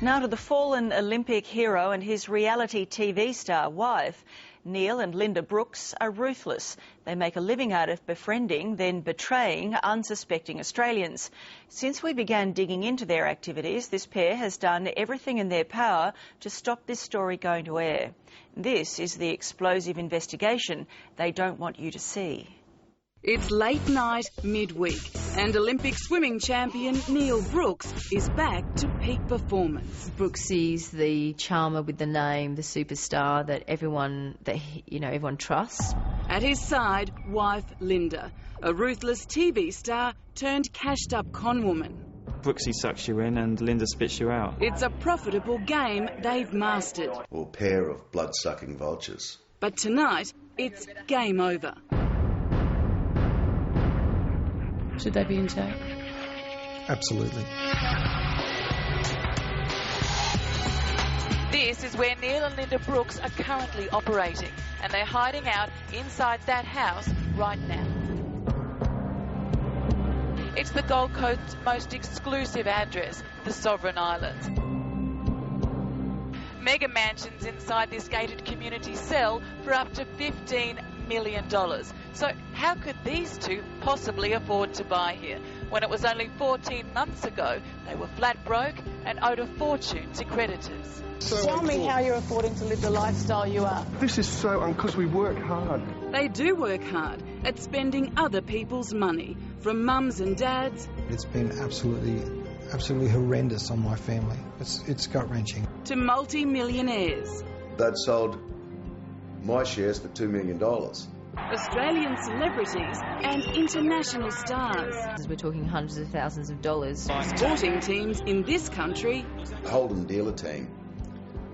Now to the fallen Olympic hero and his reality TV star wife. Neil and Linda Brooks are ruthless. They make a living out of befriending, then betraying unsuspecting Australians. Since we began digging into their activities, this pair has done everything in their power to stop this story going to air. This is the explosive investigation they don't want you to see. It's late night, midweek, and Olympic swimming champion Neil Brooks is back to peak performance. Brooksy's the charmer with the name, the superstar that everyone trusts. At his side, wife Linda, a ruthless TV star turned cashed-up conwoman. Brooksy sucks you in and Linda spits you out. It's a profitable game they've mastered. Or pair of blood-sucking vultures. But tonight, it's game over. Should they be in jail? Absolutely. This is where Neil and Linda Brooks are currently operating, and they're hiding out inside that house right now. It's the Gold Coast's most exclusive address, the Sovereign Islands. Mega mansions inside this gated community sell for up to $15 million. So how could these two possibly afford to buy here when it was only 14 months ago they were flat broke and owed a fortune to creditors? Tell me how you're affording to live the lifestyle you are. This is so because we work hard. They do work hard at spending other people's money, from mums and dads. It's been absolutely horrendous on my family. It's gut-wrenching. To multi-millionaires. They'd sold my shares for $2 million. Australian celebrities and international stars. We're talking hundreds of thousands of dollars. Sporting teams in this country. Holden dealer team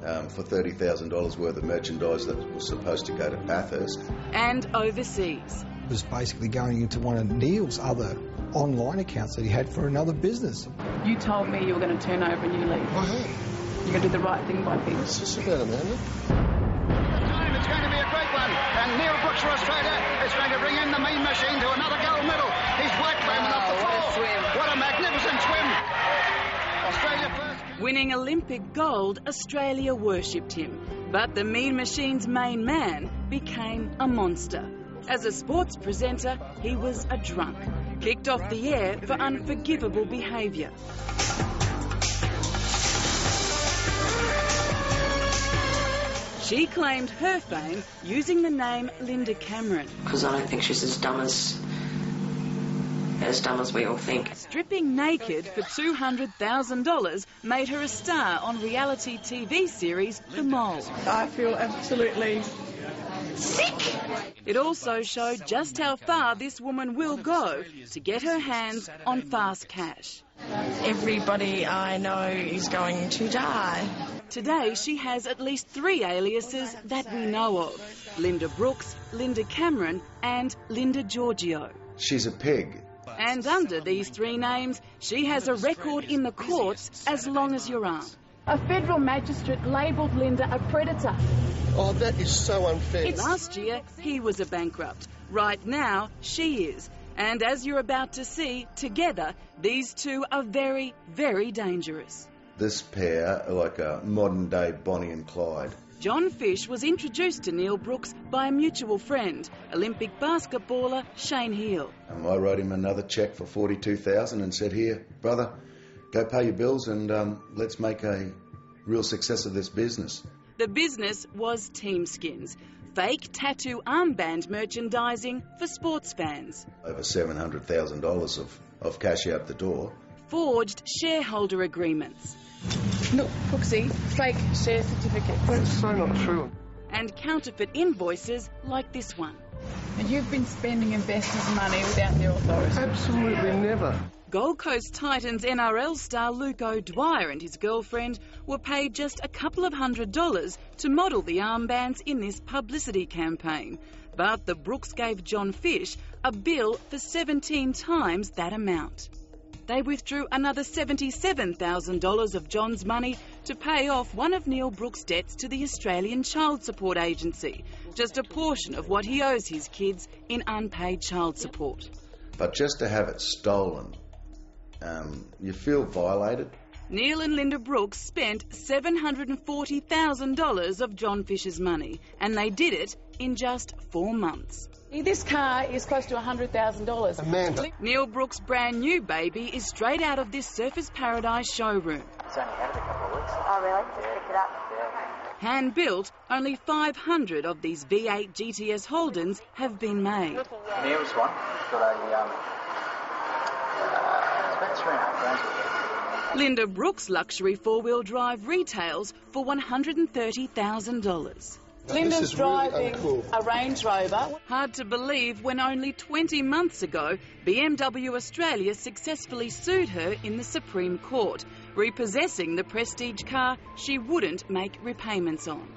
for $30,000 worth of merchandise that was supposed to go to Bathurst. And overseas. It was basically going into one of Neil's other online accounts that he had for another business. You told me you were going to turn over and you leave. I have. You're going to do the right thing by people. It's just about Amanda. It's going to be a great one. And Neil Brooks for Australia is going to bring in the mean machine to another gold medal. He's white climbing up the floor. What a swim. What a magnificent swim. Australia first. Winning Olympic gold, Australia worshipped him. But the mean machine's main man became a monster. As a sports presenter, he was a drunk, kicked off the air for unforgivable behaviour. She claimed her fame using the name Linda Cameron. Because I don't think she's as dumb as we all think. Stripping naked for $200,000 made her a star on reality TV series The Mole. I feel absolutely sick. It also showed just how far this woman will go to get her hands on fast cash. Everybody I know is going to die. Today she has at least 3 aliases that we know of. Linda Brooks, Linda Cameron and Linda Giorgio. She's a pig. And under these 3 names, she has a record in the courts as long as your arm. A federal magistrate labelled Linda a predator. Oh, that is so unfair. Last year, he was a bankrupt. Right now, she is. And as you're about to see, together, these two are very, very dangerous. This pair are like a modern-day Bonnie and Clyde. John Fish was introduced to Neil Brooks by a mutual friend, Olympic basketballer Shane Heal. I wrote him another cheque for $42,000 and said, here, brother, go pay your bills and let's make a real success of this business. The business was Team Skins, fake tattoo armband merchandising for sports fans. Over $700,000 of cash out the door. Forged shareholder agreements. Look, Brooksy, fake share certificates. That's so not true. And counterfeit invoices like this one. And you've been spending investors' money without their authority. Absolutely never. Gold Coast Titans NRL star Luke O'Dwyer and his girlfriend were paid just a couple of $100s to model the armbands in this publicity campaign. But the Brooks gave John Fish a bill for 17 times that amount. They withdrew another $77,000 of John's money to pay off one of Neil Brooks' debts to the Australian Child Support Agency, just a portion of what he owes his kids in unpaid child support. But just to have it stolen, you feel violated. Neil and Linda Brooks spent $740,000 of John Fisher's money, and they did it in just 4 months. This car is close to $100,000. Amanda. Neil Brooks' brand new baby is straight out of this Surfers Paradise showroom. It's only had it a couple of weeks. Oh, really? Just picked it up? Yeah. Hand-built, only 500 of these V8 GTS Holdens have been made. Neil's one, it's got a, it's about $3.5 grand. Linda Brooks' luxury four-wheel drive retails for $130,000. Linda's driving a Range Rover. Hard to believe when only 20 months ago, BMW Australia successfully sued her in the Supreme Court, repossessing the prestige car she wouldn't make repayments on.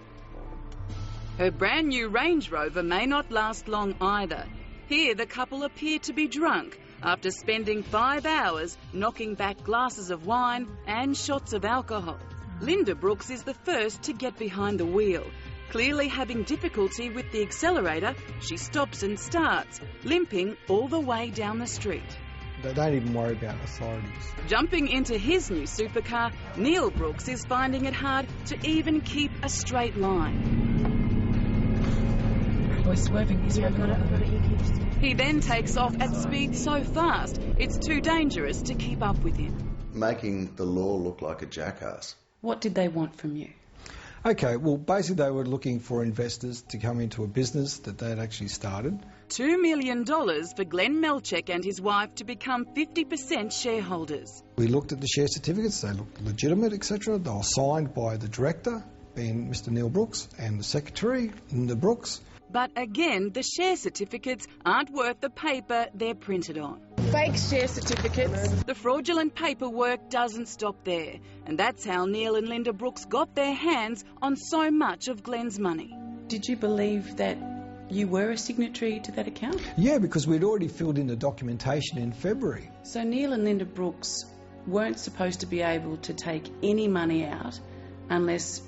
Her brand new Range Rover may not last long either. Here the couple appear to be drunk after spending 5 hours knocking back glasses of wine and shots of alcohol. Linda Brooks is the first to get behind the wheel. Clearly having difficulty with the accelerator, she stops and starts, limping all the way down the street. They don't even worry about authorities. Jumping into his new supercar, Neil Brooks is finding it hard to even keep a straight line. Oh, he's swerving. He then takes off at speed so fast, it's too dangerous to keep up with him. Making the law look like a jackass. What did they want from you? Okay, well, basically they were looking for investors to come into a business that they'd actually started. $2 million for Glenn Melchek and his wife to become 50% shareholders. We looked at the share certificates, they looked legitimate, etc. They were signed by the director, being Mr Neil Brooks, and the secretary, Linda Brooks. But again, the share certificates aren't worth the paper they're printed on. Fake share certificates. The fraudulent paperwork doesn't stop there, and that's how Neil and Linda Brooks got their hands on so much of Glenn's money. Did you believe that you were a signatory to that account? Yeah, because we'd already filled in the documentation in February. So Neil and Linda Brooks weren't supposed to be able to take any money out unless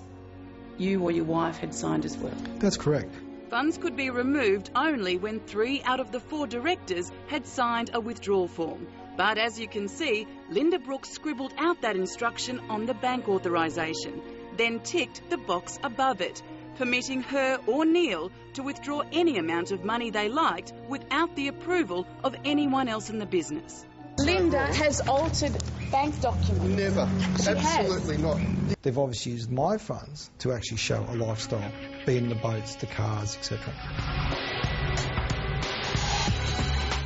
you or your wife had signed as well? That's correct. Funds could be removed only when 3 out of the 4 directors had signed a withdrawal form. But as you can see, Linda Brooks scribbled out that instruction on the bank authorisation, then ticked the box above it, permitting her or Neil to withdraw any amount of money they liked without the approval of anyone else in the business. Linda has altered bank documents. Never. She Absolutely has. not. They've obviously used my funds to actually show a lifestyle, being the boats, the cars, etc.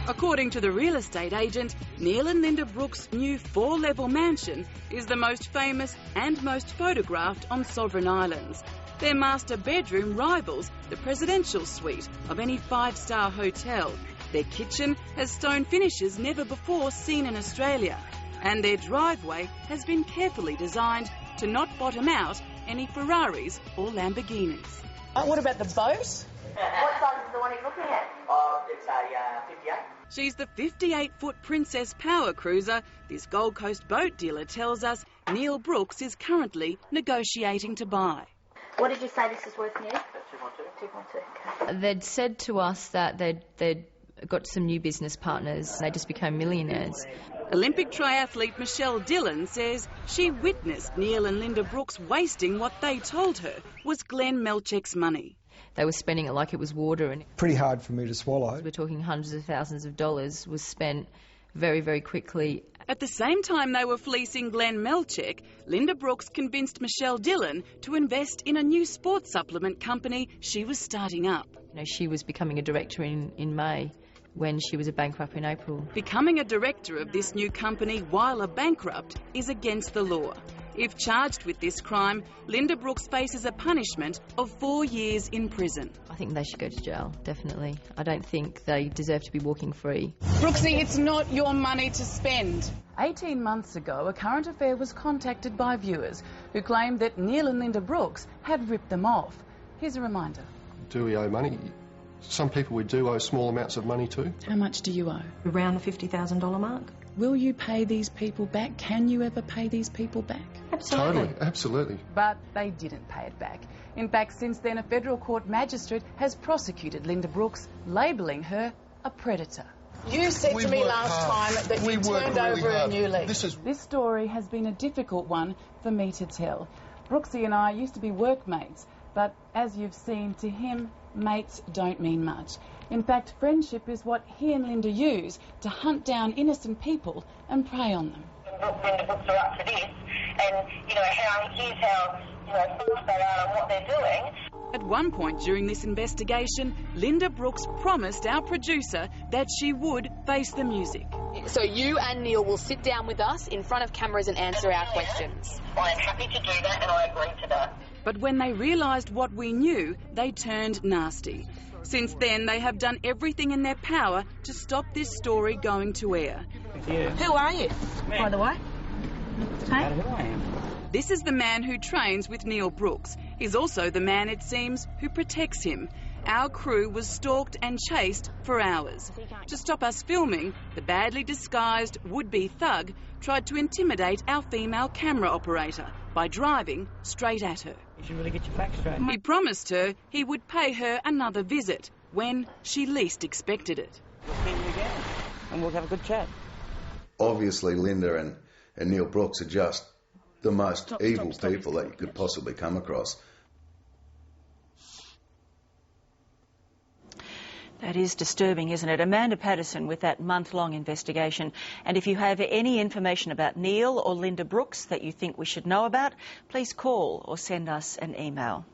According to the real estate agent, Neil and Linda Brooks' new 4-level mansion is the most famous and most photographed on sovereign islands. Their master bedroom rivals the presidential suite of any 5-star hotel. Their kitchen has stone finishes never before seen in Australia, and their driveway has been carefully designed to not bottom out any Ferraris or Lamborghinis. What about the boat? What size is the one he's looking at? It's a 58. She's the 58-foot Princess Power Cruiser. This Gold Coast boat dealer tells us Neil Brooks is currently negotiating to buy. What did you say this is worth, Neil? 2.2. 2.2. Okay. They'd said to us that they'd got some new business partners. They just became millionaires. Olympic triathlete Michelle Dillon says she witnessed Neil and Linda Brooks wasting what they told her was Glenn Melchek's money. They were spending it like it was water, and Pretty hard for me to swallow. we're talking hundreds of thousands of dollars was spent very, very quickly. At the same time they were fleecing Glenn Melchek, Linda Brooks convinced Michelle Dillon to invest in a new sports supplement company she was starting up. You know, she was becoming a director in May, when she was a bankrupt in April. Becoming a director of this new company while a bankrupt is against the law. If charged with this crime, Linda Brooks faces a punishment of 4 years in prison. I think they should go to jail, definitely. I don't think they deserve to be walking free. Brooksy, it's not your money to spend. 18 months ago, a current affair was contacted by viewers who claimed that Neil and Linda Brooks had ripped them off. Here's a reminder. Do we owe money? Some people we do owe small amounts of money to. How much do you owe? Around the $50,000 mark. Will you pay these people back? Can you ever pay these people back? Absolutely. Totally, absolutely. But they didn't pay it back. In fact, since then, a federal court magistrate has prosecuted Linda Brooks, labelling her a predator. You said to me last time that you turned over a new leaf. This story has been a difficult one for me to tell. Brooksy and I used to be workmates, but as you've seen, to him, mates don't mean much. In fact, friendship is what he and Linda use to hunt down innocent people and prey on them. Linda Brooks are up for this, and, here's how, fast they are and what they're doing. At one point during this investigation, Linda Brooks promised our producer that she would face the music. So you and Neil will sit down with us in front of cameras and answer our questions. I am happy to do that, and I agree to that. But when they realised what we knew, they turned nasty. Since then, they have done everything in their power to stop this story going to air. Who are you, by the way? Hey? Who I am. This is the man who trains with Neil Brooks. He's also the man, it seems, who protects him. Our crew was stalked and chased for hours. To stop us filming, the badly disguised would-be thug tried to intimidate our female camera operator by driving straight at her. You should really get your facts straight. He promised her he would pay her another visit when she least expected it. We'll see you again, and we'll have a good chat. Obviously, Linda and Neil Brooks are just the most evil people that you could possibly come across. That is disturbing, isn't it? Amanda Patterson with that month-long investigation. And if you have any information about Neil or Linda Brooks that you think we should know about, please call or send us an email.